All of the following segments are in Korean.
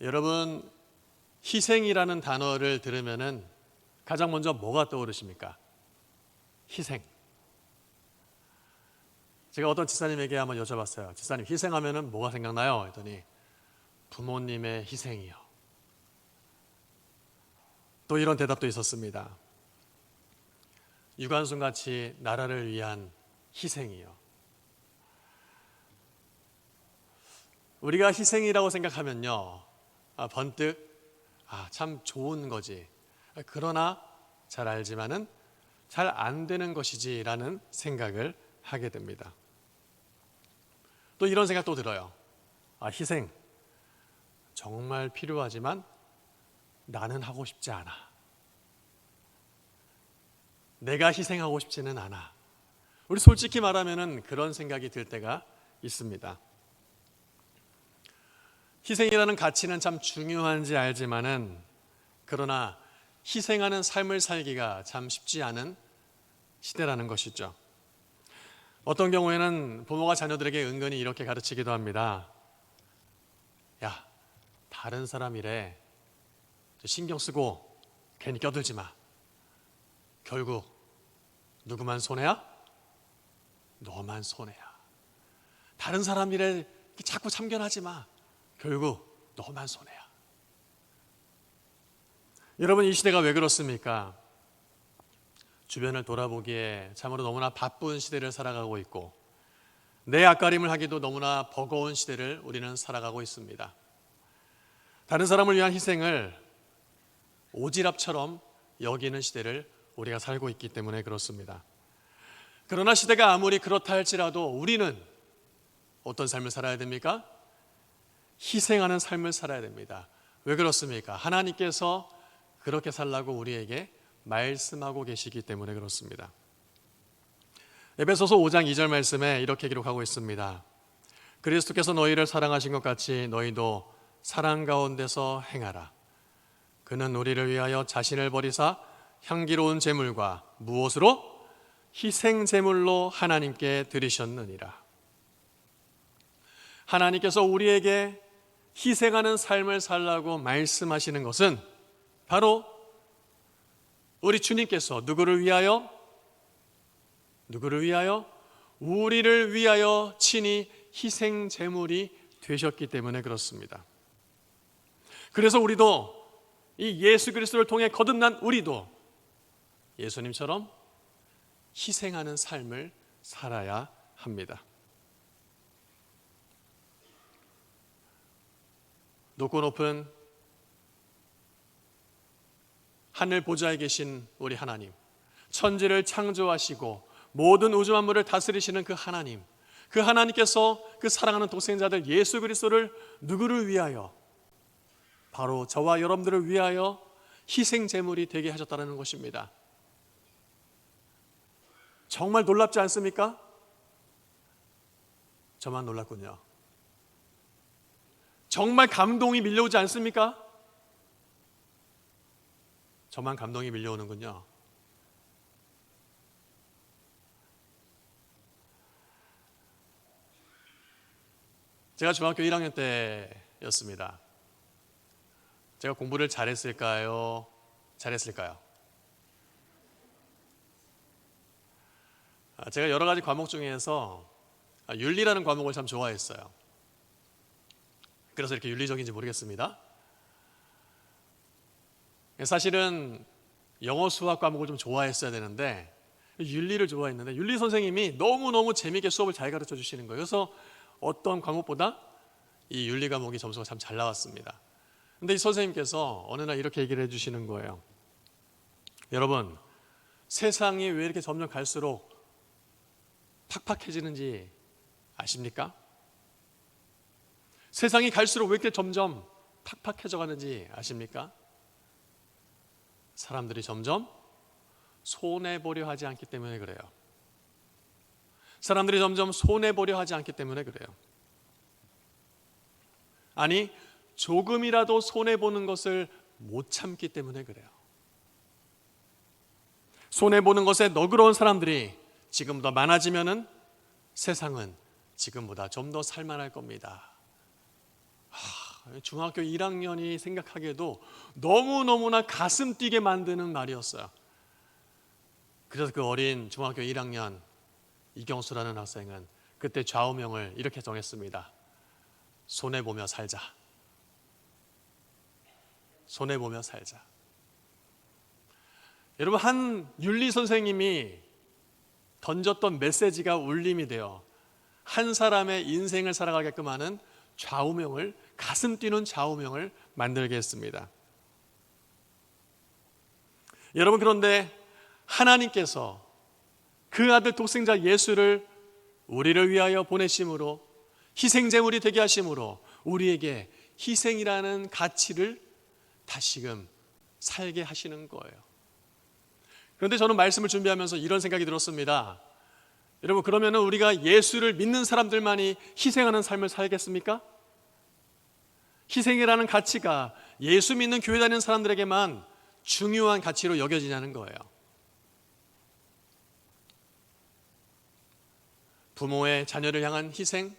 여러분, 희생이라는 단어를 들으면은 가장 먼저 뭐가 떠오르십니까? 희생. 제가 어떤 지사님에게 한번 여쭤봤어요. 지사님, 희생하면은 뭐가 생각나요? 했더니 부모님의 희생이요. 또 이런 대답도 있었습니다. 유관순같이 나라를 위한 희생이요. 우리가 희생이라고 생각하면요, 번뜩 참 좋은 거지, 그러나 잘 알지만은 잘 안 되는 것이지라는 생각을 하게 됩니다. 또 이런 생각도 들어요. 희생 정말 필요하지만 나는 하고 싶지 않아. 내가 희생하고 싶지는 않아. 우리 솔직히 말하면은 그런 생각이 들 때가 있습니다. 희생이라는 가치는 참 중요한지 알지만은, 그러나 희생하는 삶을 살기가 참 쉽지 않은 시대라는 것이죠. 어떤 경우에는 부모가 자녀들에게 은근히 이렇게 가르치기도 합니다. 야, 다른 사람 일에 신경 쓰고 괜히 껴들지 마. 결국 누구만 손해야? 너만 손해야. 다른 사람 일에 자꾸 참견하지 마. 결국 너만 손해야. 여러분, 이 시대가 왜 그렇습니까? 주변을 돌아보기에 참으로 너무나 바쁜 시대를 살아가고 있고, 내 앞가림을 하기도 너무나 버거운 시대를 우리는 살아가고 있습니다. 다른 사람을 위한 희생을 오지랖처럼 여기는 시대를 우리가 살고 있기 때문에 그렇습니다. 그러나 시대가 아무리 그렇다 할지라도 우리는 어떤 삶을 살아야 됩니까? 희생하는 삶을 살아야 됩니다. 왜 그렇습니까? 하나님께서 그렇게 살라고 우리에게 말씀하고 계시기 때문에 그렇습니다. 에베소서 5장 2절 말씀에 이렇게 기록하고 있습니다. 그리스도께서 너희를 사랑하신 것 같이 너희도 사랑 가운데서 행하라. 그는 우리를 위하여 자신을 버리사 향기로운 제물과 무엇으로? 희생 제물로 하나님께 드리셨느니라. 하나님께서 우리에게 희생하는 삶을 살라고 말씀하시는 것은 바로 우리 주님께서 누구를 위하여? 우리를 위하여 친히 희생 제물이 되셨기 때문에 그렇습니다. 그래서 우리도 이 예수 그리스도를 통해 거듭난 우리도 예수님처럼 희생하는 삶을 살아야 합니다. 높고 높은 하늘 보좌에 계신 우리 하나님, 천지를 창조하시고 모든 우주 만물을 다스리시는 그 하나님, 그 하나님께서 그 사랑하는 독생자들 예수 그리스도를 누구를 위하여? 바로 저와 여러분들을 위하여 희생 제물이 되게 하셨다는 것입니다. 정말 놀랍지 않습니까? 저만 놀랐군요. 정말 감동이 밀려오지 않습니까? 저만 감동이 밀려오는군요. 제가 중학교 1학년 때였습니다. 제가 공부를 잘했을까요? 잘했을까요? 제가 여러 가지 과목 중에서 윤리라는 과목을 참 좋아했어요. 그래서 이렇게 윤리적인지 모르겠습니다. 사실은 영어 수학 과목을 좀 좋아했어야 되는데 윤리를 좋아했는데 윤리 선생님이 너무너무 재미있게 수업을 잘 가르쳐 주시는 거예요. 그래서 어떤 과목보다 이 윤리 과목이 점수가 참 잘 나왔습니다. 근데 이 선생님께서 어느 날 이렇게 얘기를 해주시는 거예요. 여러분, 세상이 왜 이렇게 점점 갈수록 팍팍해지는지 아십니까? 세상이 갈수록 왜 이렇게 점점 팍팍해져 가는지 아십니까? 사람들이 점점 손해보려 하지 않기 때문에 그래요. 사람들이 점점 손해보려 하지 않기 때문에 그래요. 아니, 조금이라도 손해보는 것을 못 참기 때문에 그래요. 손해보는 것에 너그러운 사람들이 지금보다 많아지면은 세상은 지금보다 좀 더 살만할 겁니다. 중학교 1학년이 생각하기에도 너무너무나 가슴 뛰게 만드는 말이었어요. 그래서 그 어린 중학교 1학년 이경수라는 학생은 그때 좌우명을 이렇게 정했습니다. 손해보며 살자. 손해보며 살자. 여러분, 한 윤리 선생님이 던졌던 메시지가 울림이 되어 한 사람의 인생을 살아가게끔 하는 좌우명을, 가슴 뛰는 좌우명을 만들게 했습니다. 여러분, 그런데 하나님께서 그 아들 독생자 예수를 우리를 위하여 보내심으로, 희생제물이 되게 하심으로 우리에게 희생이라는 가치를 다시금 살게 하시는 거예요. 그런데 저는 말씀을 준비하면서 이런 생각이 들었습니다. 여러분, 그러면 우리가 예수를 믿는 사람들만이 희생하는 삶을 살겠습니까? 희생이라는 가치가 예수 믿는 교회 다니는 사람들에게만 중요한 가치로 여겨지냐는 거예요. 부모의 자녀를 향한 희생,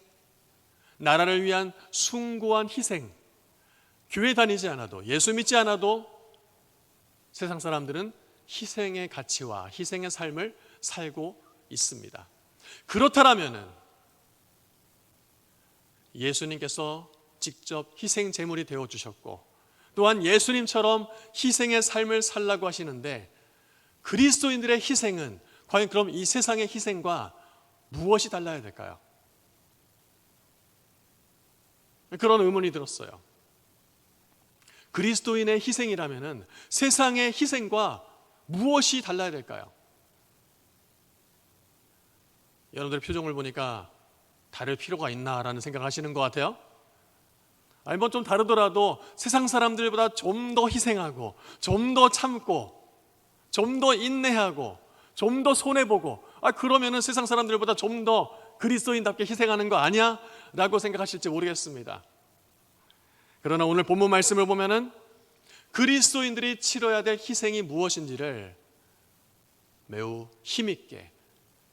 나라를 위한 숭고한 희생, 교회 다니지 않아도, 예수 믿지 않아도 세상 사람들은 희생의 가치와 희생의 삶을 살고 있습니다. 그렇다면 예수님께서 직접 희생 제물이 되어 주셨고, 또한 예수님처럼 희생의 삶을 살라고 하시는데, 그리스도인들의 희생은 과연 그럼 이 세상의 희생과 무엇이 달라야 될까요? 그런 의문이 들었어요. 그리스도인의 희생이라면 세상의 희생과 무엇이 달라야 될까요? 여러분들의 표정을 보니까 다를 필요가 있나라는 생각을 하시는 것 같아요. 아니 뭐 좀 다르더라도 세상 사람들보다 좀 더 희생하고, 좀 더 참고, 좀 더 인내하고, 좀 더 손해보고, 그러면은 세상 사람들보다 좀 더 그리스도인답게 희생하는 거 아니야? 라고 생각하실지 모르겠습니다. 그러나 오늘 본문 말씀을 보면은 그리스도인들이 치러야 될 희생이 무엇인지를 매우 힘있게,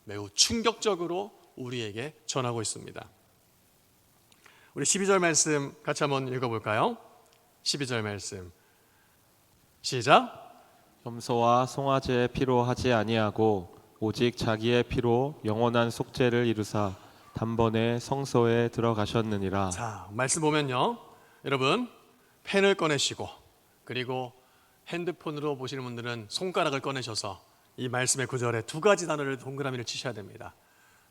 매우 충격적으로 우리에게 전하고 있습니다. 우리 12절 말씀 같이 한번 읽어볼까요? 12절 말씀 시작. 염소와 송아지의 피로 하지 아니하고 오직 자기의 피로 영원한 속죄를 이루사 단번에 성소에 들어가셨느니라. 자, 말씀 보면요, 여러분 펜을 꺼내시고, 그리고 핸드폰으로 보시는 분들은 손가락을 꺼내셔서 이 말씀의 구절에 두 가지 단어를 동그라미를 치셔야 됩니다.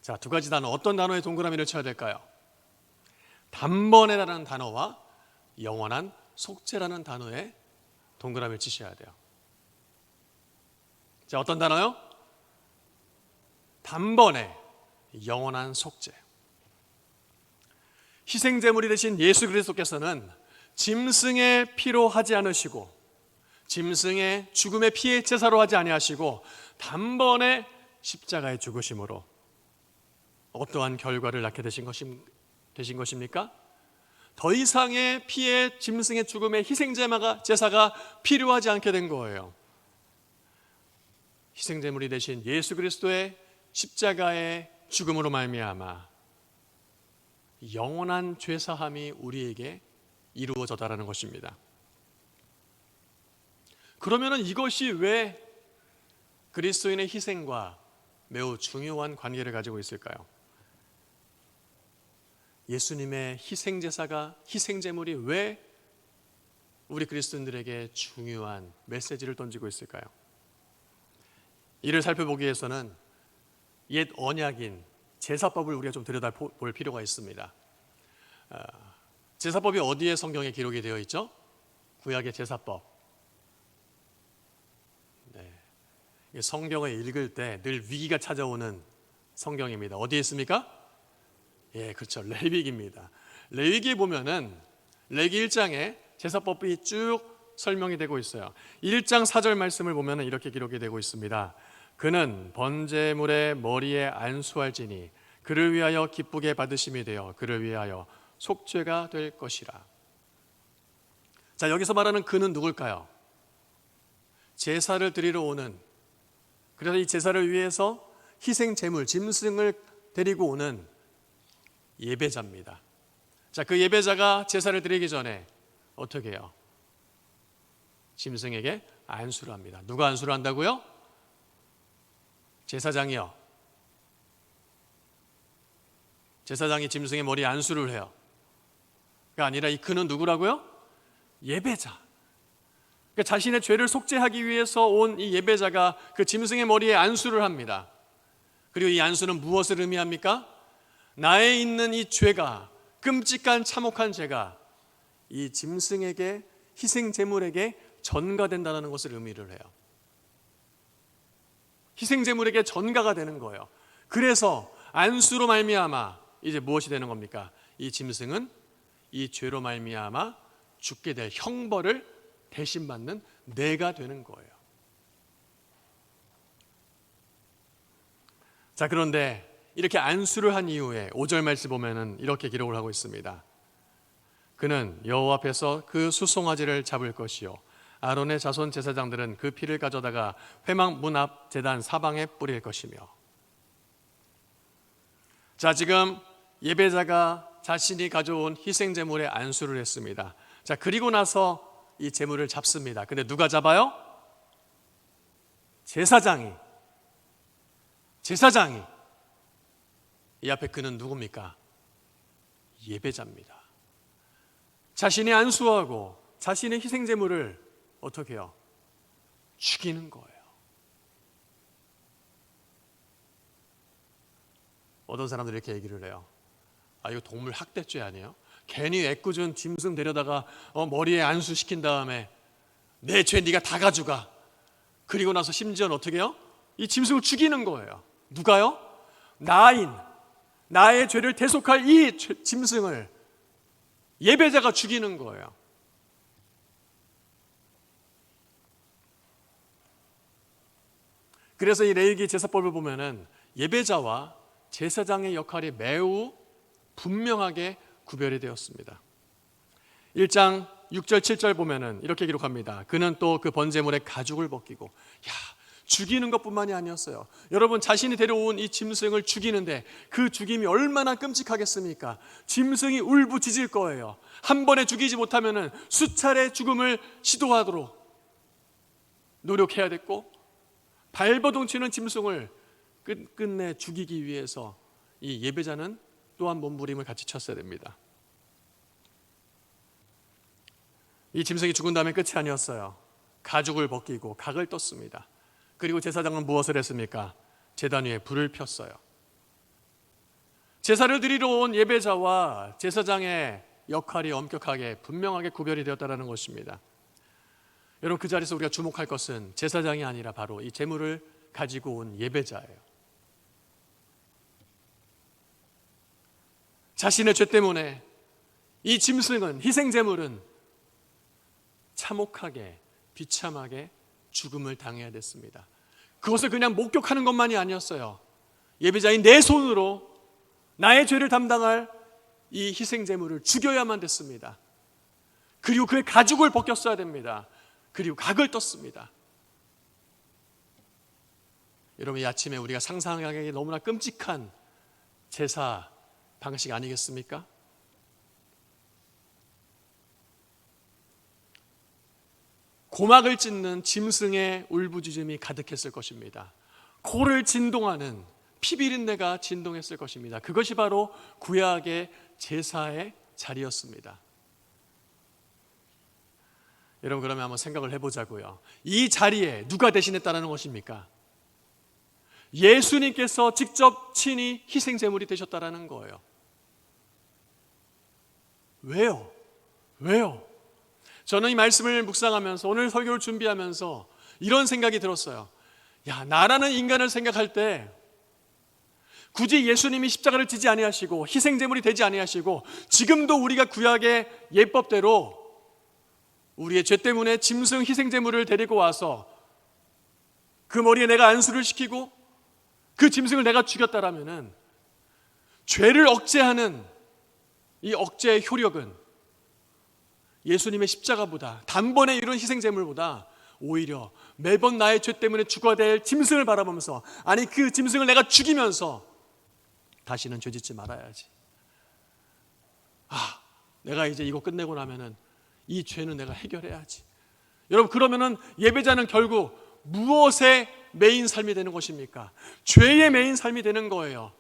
자, 두 가지 단어, 어떤 단어에 동그라미를 쳐야 될까요? 단번에라는 단어와 영원한 속죄라는 단어에 동그라미를 치셔야 돼요. 자, 어떤 단어요? 단번에, 영원한 속죄. 희생제물이 되신 예수 그리스도께서는 짐승의 피로 하지 않으시고, 짐승의 죽음의 피의 제사로 하지 아니하시고, 단번에 십자가에 죽으심으로 어떠한 결과를 낳게 되신 것입니까? 더 이상의 피의, 짐승의 죽음의 희생제사가 필요하지 않게 된 거예요. 희생제물이 되신 예수 그리스도의 십자가의 죽음으로 말미암아 영원한 죄사함이 우리에게 이루어졌다라는 것입니다. 그러면 이것이 왜 그리스도인의 희생과 매우 중요한 관계를 가지고 있을까요? 예수님의 희생제사가, 희생제물이 왜 우리 그리스도인들에게 중요한 메시지를 던지고 있을까요? 이를 살펴보기 위해서는 옛 언약인 제사법을 우리가 좀 들여다볼 필요가 있습니다. 제사법이 어디에 성경에 기록이 되어 있죠? 구약의 제사법. 네. 성경을 읽을 때 늘 위기가 찾아오는 성경입니다. 어디에 있습니까? 예, 그렇죠. 레위기입니다. 레위기에 보면은 레위기 1장에 제사법이 쭉 설명이 되고 있어요. 1장 4절 말씀을 보면은 이렇게 기록이 되고 있습니다. 그는 번제물의 머리에 안수할지니 그를 위하여 기쁘게 받으심이 되어 그를 위하여 속죄가 될 것이라. 자, 여기서 말하는 그는 누굴까요? 제사를 드리러 오는, 그래서 이 제사를 위해서 희생 제물, 짐승을 데리고 오는 예배자입니다. 자, 그 예배자가 제사를 드리기 전에 어떻게 해요? 짐승에게 안수를 합니다. 누가 안수를 한다고요? 제사장이요. 제사장이 짐승의 머리에 안수를 해요. 그가 아니라 이 그는 누구라고요? 예배자. 그러니까 자신의 죄를 속죄하기 위해서 온 이 예배자가 그 짐승의 머리에 안수를 합니다. 그리고 이 안수는 무엇을 의미합니까? 나에 있는 이 죄가, 끔찍한 참혹한 죄가 이 짐승에게, 희생 제물에게 전가된다는 것을 의미를 해요. 희생 제물에게 전가가 되는 거예요. 그래서 안수로 말미암아 이제 무엇이 되는 겁니까? 이 짐승은 이 죄로 말미암아 죽게 될 형벌을 대신 받는 내가 되는 거예요. 자, 그런데 이렇게 안수를 한 이후에 5절 말씀 보면은 이렇게 기록을 하고 있습니다. 그는 여호와 앞에서 그 수송아지를 잡을 것이요 아론의 자손 제사장들은 그 피를 가져다가 회막 문 앞 제단 사방에 뿌릴 것이며. 자, 지금 예배자가 자신이 가져온 희생 제물에 안수를 했습니다. 자, 그리고 나서 이 제물을 잡습니다. 근데 누가 잡아요? 제사장이. 이 앞에 그는 누굽니까? 예배자입니다. 자신이 안수하고 자신의 희생 제물을 어떻게 해요? 죽이는 거예요. 어떤 사람들이 이렇게 얘기를 해요. 아, 이거 동물 학대죄 아니에요? 괜히 애꿎은 짐승 데려다가 머리에 안수시킨 다음에 내 죄 네가 다 가져가. 그리고 나서 심지어는 어떻게 해요? 이 짐승을 죽이는 거예요. 누가요? 나의 죄를 대속할 이 짐승을 예배자가 죽이는 거예요. 그래서 이 레위기 제사법을 보면은 예배자와 제사장의 역할이 매우 분명하게 구별이 되었습니다. 1장 6절 7절 보면은 이렇게 기록합니다. 그는 또 그 번제물의 가죽을 벗기고, 죽이는 것뿐만이 아니었어요. 여러분, 자신이 데려온 이 짐승을 죽이는데 그 죽임이 얼마나 끔찍하겠습니까? 짐승이 울부짖을 거예요. 한 번에 죽이지 못하면은 수차례 죽음을 시도하도록 노력해야 됐고, 발버둥 치는 짐승을 끝내 죽이기 위해서 이 예배자는 또한 몸부림을 같이 쳤어야 됩니다. 이 짐승이 죽은 다음에 끝이 아니었어요. 가죽을 벗기고 각을 떴습니다. 그리고 제사장은 무엇을 했습니까? 제단 위에 불을 폈어요. 제사를 드리러 온 예배자와 제사장의 역할이 엄격하게 분명하게 구별이 되었다는 것입니다. 여러분, 그 자리에서 우리가 주목할 것은 제사장이 아니라 바로 이 제물을 가지고 온 예배자예요. 자신의 죄 때문에 이 짐승은, 희생 제물은 참혹하게, 비참하게 죽음을 당해야 됐습니다. 그것을 그냥 목격하는 것만이 아니었어요. 예배자인 내 손으로 나의 죄를 담당할 이 희생 제물을 죽여야만 됐습니다. 그리고 그의 가죽을 벗겼어야 됩니다. 그리고 각을 떴습니다. 여러분, 이 아침에 우리가 상상하기 너무나 끔찍한 제사 방식 아니겠습니까? 고막을 찢는 짐승의 울부짖음이 가득했을 것입니다. 코를 진동하는 피비린내가 진동했을 것입니다. 그것이 바로 구약의 제사의 자리였습니다. 여러분, 그러면 한번 생각을 해보자고요. 이 자리에 누가 대신했다는 것입니까? 예수님께서 직접 친히 희생제물이 되셨다는 거예요. 왜요? 저는 이 말씀을 묵상하면서 오늘 설교를 준비하면서 이런 생각이 들었어요. 나라는 인간을 생각할 때 굳이 예수님이 십자가를 지지 아니하시고 희생제물이 되지 아니하시고 지금도 우리가 구약의 예법대로 우리의 죄 때문에 짐승 희생제물을 데리고 와서 그 머리에 내가 안수를 시키고 그 짐승을 내가 죽였다라면은 죄를 억제하는 이 억제의 효력은 예수님의 십자가보다, 단번에 이룬 희생제물보다 오히려 매번 나의 죄 때문에 죽어야 될 짐승을 바라보면서, 아니 그 짐승을 내가 죽이면서 다시는 죄짓지 말아야지. 내가 이제 이거 끝내고 나면은 이 죄는 내가 해결해야지. 여러분, 그러면은 예배자는 결국 무엇의 메인 삶이 되는 것입니까? 죄의 메인 삶이 되는 거예요.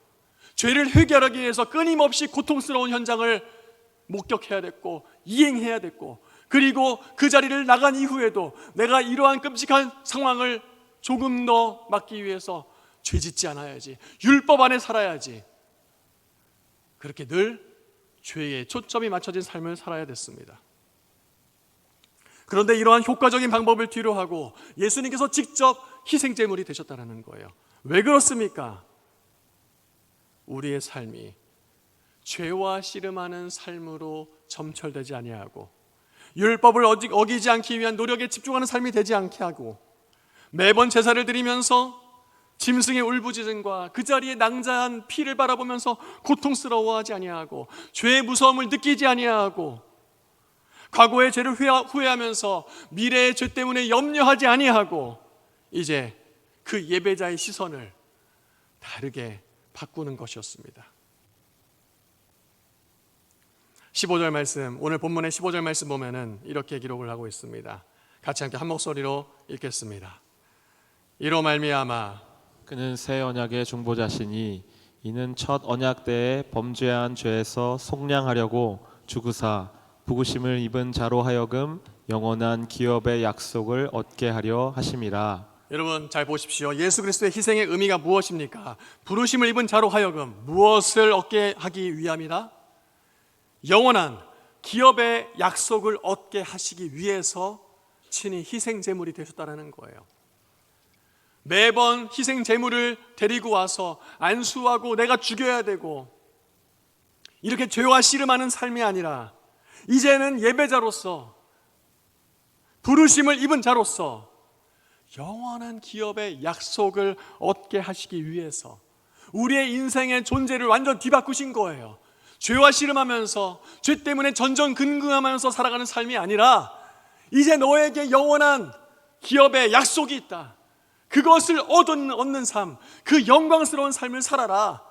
죄를 해결하기 위해서 끊임없이 고통스러운 현장을 목격해야 됐고 이행해야 됐고, 그리고 그 자리를 나간 이후에도 내가 이러한 끔찍한 상황을 조금 더 막기 위해서 죄 짓지 않아야지, 율법 안에 살아야지, 그렇게 늘 죄에 초점이 맞춰진 삶을 살아야 됐습니다. 그런데 이러한 효과적인 방법을 뒤로하고 예수님께서 직접 희생제물이 되셨다는 거예요. 왜 그렇습니까? 우리의 삶이 죄와 씨름하는 삶으로 점철되지 아니하고, 율법을 어기지 않기 위한 노력에 집중하는 삶이 되지 않게 하고, 매번 제사를 드리면서 짐승의 울부짖음과 그 자리에 낭자한 피를 바라보면서 고통스러워하지 아니하고, 죄의 무서움을 느끼지 아니하고, 과거의 죄를 후회하면서 미래의 죄 때문에 염려하지 아니하고, 이제 그 예배자의 시선을 다르게 바꾸는 것이었습니다. 15절 말씀, 오늘 본문의 15절 말씀 보면은 이렇게 기록을 하고 있습니다. 같이 함께 한 목소리로 읽겠습니다. 이로 말미암아 그는 새 언약의 중보자시니 이는 첫 언약 때에 범죄한 죄에서 속량하려고 죽으사 부구심을 입은 자로 하여금 영원한 기업의 약속을 얻게 하려 하심이라. 여러분 잘 보십시오. 예수 그리스도의 희생의 의미가 무엇입니까? 부르심을 입은 자로 하여금 무엇을 얻게 하기 위함이다? 영원한 기업의 약속을 얻게 하시기 위해서 친히 희생제물이 되셨다는 거예요. 매번 희생제물을 데리고 와서 안수하고 내가 죽여야 되고 이렇게 죄와 씨름하는 삶이 아니라, 이제는 예배자로서, 부르심을 입은 자로서 영원한 기업의 약속을 얻게 하시기 위해서 우리의 인생의 존재를 완전 뒤바꾸신 거예요. 죄와 씨름하면서 죄 때문에 전전긍긍하면서 살아가는 삶이 아니라, 이제 너에게 영원한 기업의 약속이 있다. 그것을 얻는 삶, 그 영광스러운 삶을 살아라.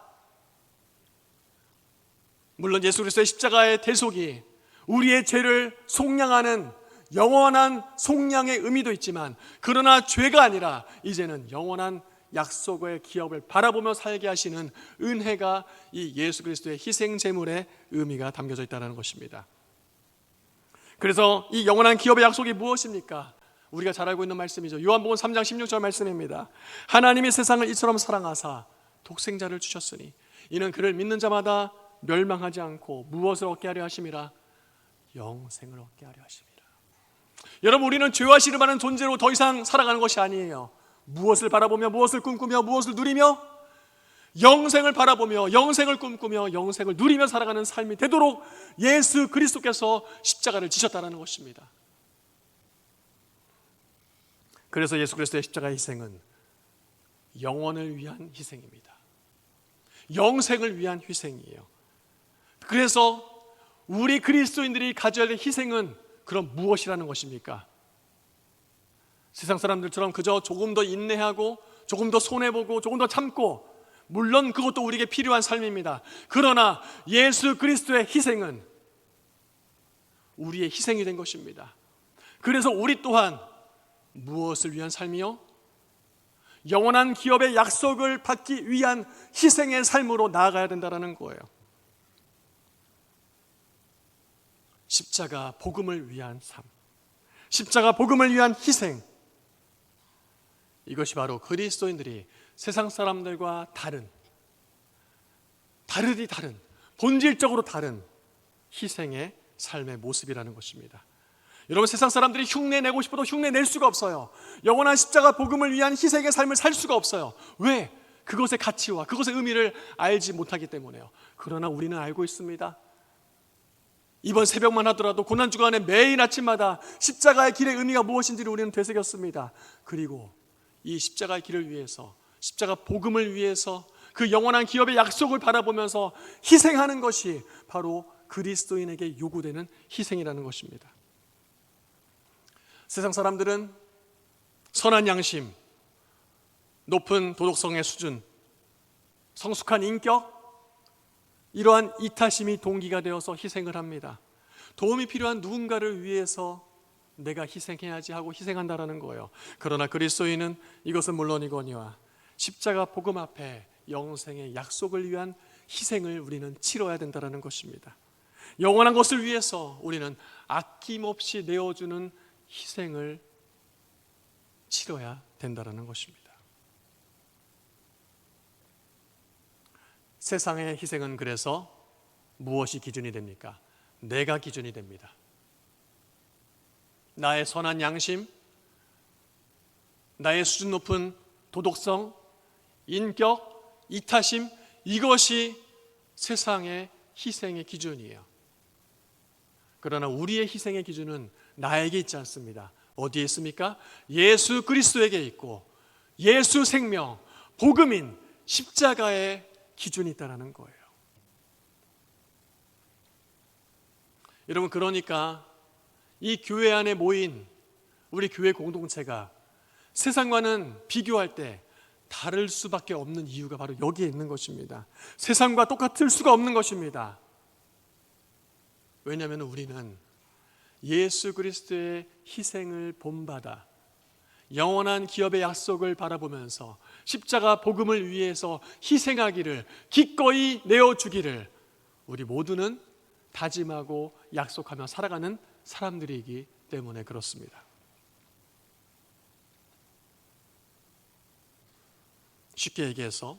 물론 예수 그리스도의 십자가의 대속이 우리의 죄를 속량하는 영원한 속량의 의미도 있지만, 그러나 죄가 아니라 이제는 영원한 약속의 기업을 바라보며 살게 하시는 은혜가 이 예수 그리스도의 희생 제물의 의미가 담겨져 있다는 것입니다. 그래서 이 영원한 기업의 약속이 무엇입니까? 우리가 잘 알고 있는 말씀이죠. 요한복음 3장 16절 말씀입니다. 하나님이 세상을 이처럼 사랑하사 독생자를 주셨으니 이는 그를 믿는 자마다 멸망하지 않고 무엇을 얻게 하려 하심이라? 영생을 얻게 하려 하심이라. 여러분, 우리는 죄와 씨름하는 존재로 더 이상 살아가는 것이 아니에요. 무엇을 바라보며, 무엇을 꿈꾸며, 무엇을 누리며, 영생을 바라보며, 영생을 꿈꾸며, 영생을 누리며 살아가는 삶이 되도록 예수 그리스도께서 십자가를 지셨다는 것입니다. 그래서 예수 그리스도의 십자가의 희생은 영원을 위한 희생입니다. 영생을 위한 희생이에요. 그래서 우리 그리스도인들이 가져야 될 희생은 그럼 무엇이라는 것입니까? 세상 사람들처럼 그저 조금 더 인내하고 조금 더 손해보고 조금 더 참고, 물론 그것도 우리에게 필요한 삶입니다. 그러나 예수 그리스도의 희생은 우리의 희생이 된 것입니다. 그래서 우리 또한 무엇을 위한 삶이요? 영원한 기업의 약속을 받기 위한 희생의 삶으로 나아가야 된다는 거예요. 십자가 복음을 위한 삶, 십자가 복음을 위한 희생, 이것이 바로 그리스도인들이 세상 사람들과 다른 본질적으로 다른 희생의 삶의 모습이라는 것입니다. 여러분, 세상 사람들이 흉내내고 싶어도 흉내낼 수가 없어요. 영원한 십자가 복음을 위한 희생의 삶을 살 수가 없어요. 왜? 그것의 가치와 그것의 의미를 알지 못하기 때문에요. 그러나 우리는 알고 있습니다. 이번 새벽만 하더라도 고난주간에 매일 아침마다 십자가의 길의 의미가 무엇인지를 우리는 되새겼습니다. 그리고 이 십자가의 길을 위해서, 십자가 복음을 위해서 그 영원한 기업의 약속을 바라보면서 희생하는 것이 바로 그리스도인에게 요구되는 희생이라는 것입니다. 세상 사람들은 선한 양심, 높은 도덕성의 수준, 성숙한 인격, 이러한 이타심이 동기가 되어서 희생을 합니다. 도움이 필요한 누군가를 위해서 내가 희생해야지 하고 희생한다라는 거예요. 그러나 그리스도인은 이것은 물론이거니와 십자가 복음 앞에 영생의 약속을 위한 희생을 우리는 치러야 된다는 것입니다. 영원한 것을 위해서 우리는 아낌없이 내어주는 희생을 치러야 된다는 것입니다. 세상의 희생은 그래서 무엇이 기준이 됩니까? 내가 기준이 됩니다. 나의 선한 양심, 나의 수준 높은 도덕성, 인격, 이타심, 이것이 세상의 희생의 기준이에요. 그러나 우리의 희생의 기준은 나에게 있지 않습니다. 어디에 있습니까? 예수 그리스도에게 있고 예수 생명, 복음인 십자가의 기준이 있다는 거예요. 여러분, 그러니까 이 교회 안에 모인 우리 교회 공동체가 세상과는 비교할 때 다를 수밖에 없는 이유가 바로 여기에 있는 것입니다. 세상과 똑같을 수가 없는 것입니다. 왜냐하면 우리는 예수 그리스도의 희생을 본받아 영원한 기업의 약속을 바라보면서 십자가 복음을 위해서 희생하기를, 기꺼이 내어주기를 우리 모두는 다짐하고 약속하며 살아가는 사람들이기 때문에 그렇습니다. 쉽게 얘기해서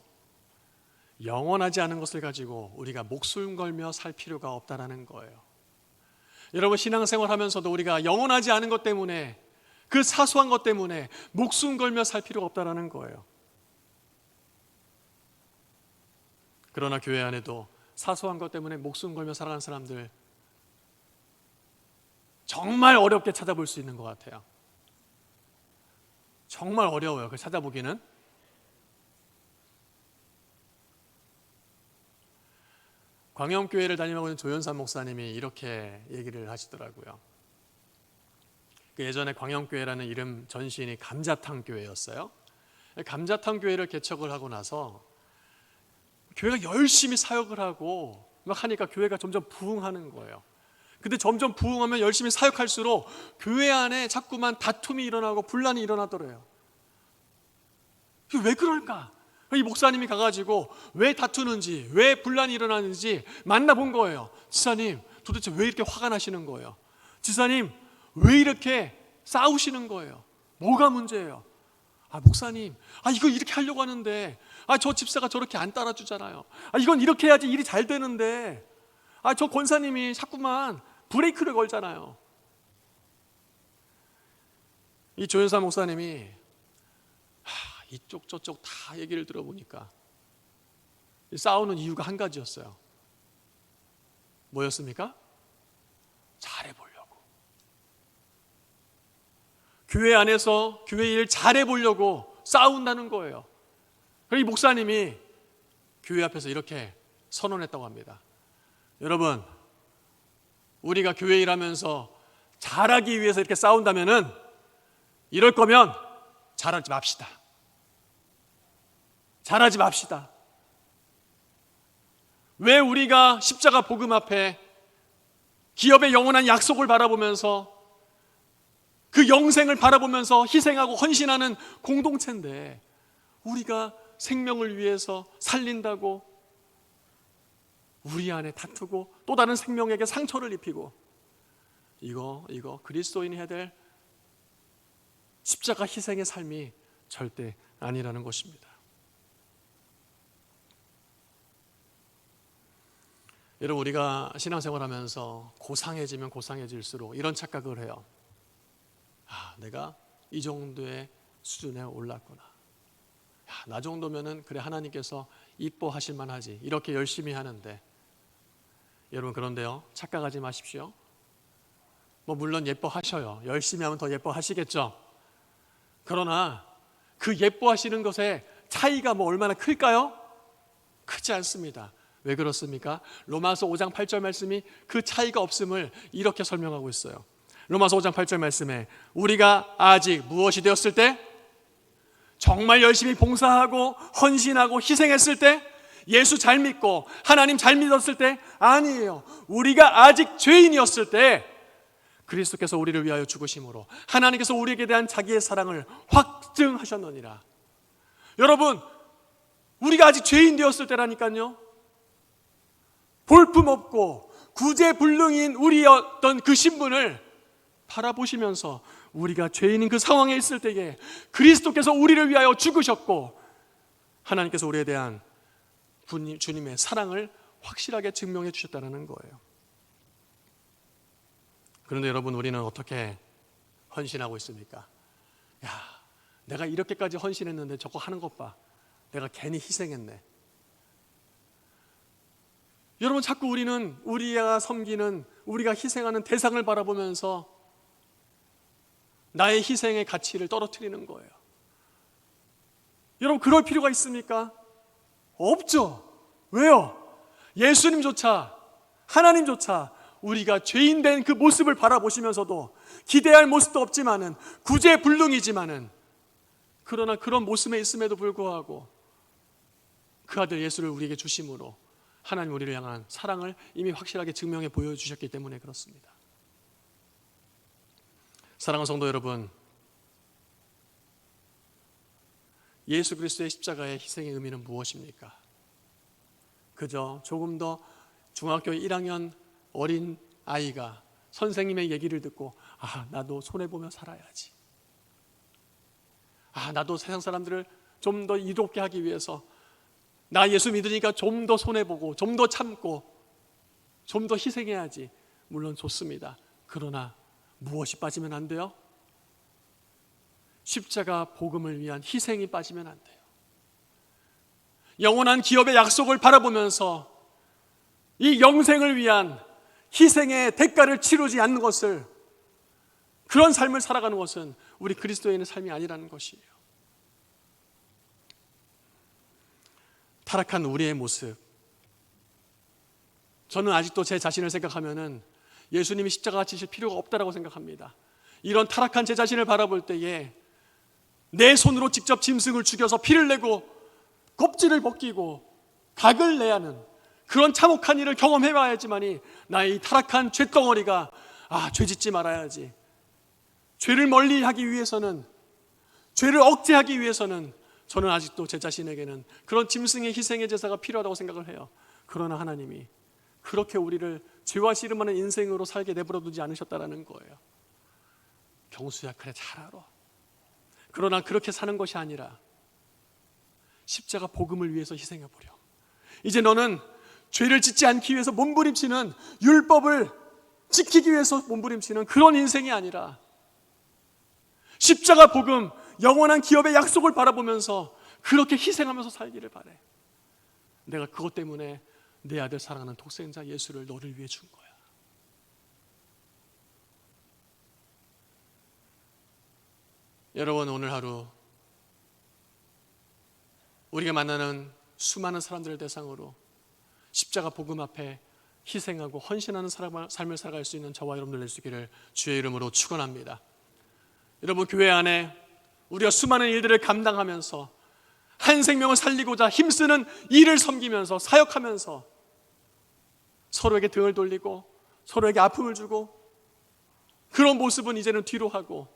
영원하지 않은 것을 가지고 우리가 목숨 걸며 살 필요가 없다라는 거예요. 여러분, 신앙생활 하면서도 우리가 영원하지 않은 것 때문에, 그 사소한 것 때문에 목숨 걸며 살 필요가 없다라는 거예요. 그러나 교회 안에도 사소한 것 때문에 목숨 걸며 살아가는 사람들 정말 어렵게 찾아볼 수 있는 것 같아요. 정말 어려워요, 그걸 찾아보기는. 광염교회를 담임하고 있는 조연산 목사님이 이렇게 얘기를 하시더라고요. 예전에 광염교회라는 이름 전신이 감자탕 교회였어요. 감자탕 교회를 개척을 하고 나서 교회가 열심히 사역을 하고 막 하니까 교회가 점점 부흥하는 거예요. 근데 점점 부흥하면 열심히 사역할수록 교회 안에 자꾸만 다툼이 일어나고 분란이 일어나더래요. 왜 그럴까? 이 목사님이 가가지고 왜 다투는지, 왜 분란이 일어나는지 만나본 거예요. 지사님, 도대체 왜 이렇게 화가 나시는 거예요? 지사님, 왜 이렇게 싸우시는 거예요? 뭐가 문제예요? 목사님, 이거 이렇게 하려고 하는데 저 집사가 저렇게 안 따라주잖아요. 이건 이렇게 해야지 일이 잘 되는데 저 권사님이 자꾸만 브레이크를 걸잖아요. 이 조연사 목사님이 이쪽 저쪽 다 얘기를 들어보니까 싸우는 이유가 한 가지였어요. 뭐였습니까? 잘해보려고. 교회 안에서 교회 일 잘해보려고 싸운다는 거예요. 그래서 이 목사님이 교회 앞에서 이렇게 선언했다고 합니다. 여러분, 우리가 교회 일하면서 잘하기 위해서 이렇게 싸운다면은, 이럴 거면 잘하지 맙시다. 잘하지 맙시다. 왜 우리가 십자가 복음 앞에 기업의 영원한 약속을 바라보면서 그 영생을 바라보면서 희생하고 헌신하는 공동체인데, 우리가 생명을 위해서 살린다고 우리 안에 다투고 또 다른 생명에게 상처를 입히고, 이거 그리스도인이 해야 될 십자가 희생의 삶이 절대 아니라는 것입니다. 여러분, 우리가 신앙생활하면서 고상해지면 고상해질수록 이런 착각을 해요. 내가 이 정도의 수준에 올랐구나. 나 정도면은 그래, 하나님께서 이뻐하실 만하지. 이렇게 열심히 하는데, 여러분, 그런데요, 착각하지 마십시오. 물론 예뻐하셔요. 열심히 하면 더 예뻐하시겠죠. 그러나 그 예뻐하시는 것에 차이가 얼마나 클까요? 크지 않습니다. 왜 그렇습니까? 로마서 5장 8절 말씀이 그 차이가 없음을 이렇게 설명하고 있어요. 로마서 5장 8절 말씀에 우리가 아직 무엇이 되었을 때? 정말 열심히 봉사하고 헌신하고 희생했을 때, 예수 잘 믿고 하나님 잘 믿었을 때? 아니에요. 우리가 아직 죄인이었을 때 그리스도께서 우리를 위하여 죽으심으로 하나님께서 우리에게 대한 자기의 사랑을 확증하셨느니라. 여러분, 우리가 아직 죄인 되었을 때라니까요. 볼품없고 구제불능인 우리였던 그 신분을 바라보시면서 우리가 죄인인 그 상황에 있을 때에 그리스도께서 우리를 위하여 죽으셨고 하나님께서 우리에 대한 주님의 사랑을 확실하게 증명해 주셨다는 거예요. 그런데 여러분, 우리는 어떻게 헌신하고 있습니까? 야, 내가 이렇게까지 헌신했는데 저거 하는 것 봐. 내가 괜히 희생했네. 여러분, 자꾸 우리는 우리가 섬기는, 우리가 희생하는 대상을 바라보면서 나의 희생의 가치를 떨어뜨리는 거예요. 여러분, 그럴 필요가 있습니까? 없죠. 왜요? 예수님조차, 하나님조차 우리가 죄인된 그 모습을 바라보시면서도 기대할 모습도 없지만은 구제불능이지만은 그러나 그런 모습에 있음에도 불구하고 그 아들 예수를 우리에게 주심으로 하나님 우리를 향한 사랑을 이미 확실하게 증명해 보여주셨기 때문에 그렇습니다. 사랑하는 성도 여러분, 예수 그리스도의 십자가의 희생의 의미는 무엇입니까? 그저 조금 더 중학교 1학년 어린 아이가 선생님의 얘기를 듣고 나도 손해보며 살아야지. 나도 세상 사람들을 좀 더 이롭게 하기 위해서 나 예수 믿으니까 좀 더 손해보고 좀 더 참고 좀 더 희생해야지. 물론 좋습니다. 그러나 무엇이 빠지면 안 돼요? 십자가 복음을 위한 희생이 빠지면 안 돼요. 영원한 기업의 약속을 바라보면서 이 영생을 위한 희생의 대가를 치르지 않는 것을, 그런 삶을 살아가는 것은 우리 그리스도인의 삶이 아니라는 것이에요. 타락한 우리의 모습, 저는 아직도 제 자신을 생각하면은 예수님이 십자가 지실 필요가 없다라고 생각합니다. 이런 타락한 제 자신을 바라볼 때에 내 손으로 직접 짐승을 죽여서 피를 내고 껍질을 벗기고 각을 내야 하는 그런 참혹한 일을 경험해봐야지만이 나의 이 타락한 죄덩어리가 죄 짓지 말아야지, 죄를 멀리하기 위해서는, 죄를 억제하기 위해서는 저는 아직도 제 자신에게는 그런 짐승의 희생의 제사가 필요하다고 생각을 해요. 그러나 하나님이 그렇게 우리를 죄와 씨름하는 인생으로 살게 내버려 두지 않으셨다라는 거예요. 경수야, 그래 잘 알아. 그러나 그렇게 사는 것이 아니라 십자가 복음을 위해서 희생해버려. 이제 너는 죄를 짓지 않기 위해서 몸부림치는, 율법을 지키기 위해서 몸부림치는 그런 인생이 아니라 십자가 복음, 영원한 기업의 약속을 바라보면서 그렇게 희생하면서 살기를 바래. 내가 그것 때문에 내 아들 사랑하는 독생자 예수를 너를 위해 준 거야. 여러분, 오늘 하루 우리가 만나는 수많은 사람들을 대상으로 십자가 복음 앞에 희생하고 헌신하는 삶을 살아갈 수 있는 저와 여러분들 될 수 있기를 주의 이름으로 축원합니다. 여러분, 교회 안에 우리가 수많은 일들을 감당하면서 한 생명을 살리고자 힘쓰는 일을 섬기면서 사역하면서 서로에게 등을 돌리고 서로에게 아픔을 주고 그런 모습은 이제는 뒤로 하고,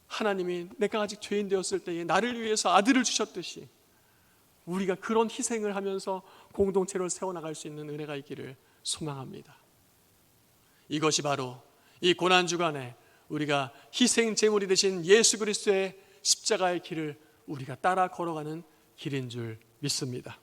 하나님이 내가 아직 죄인 되었을 때에 나를 위해서 아들을 주셨듯이 우리가 그런 희생을 하면서 공동체를 세워나갈 수 있는 은혜가 있기를 소망합니다. 이것이 바로 이 고난주간에 우리가 희생 제물이 되신 예수 그리스도의 십자가의 길을 우리가 따라 걸어가는 길인 줄 믿습니다.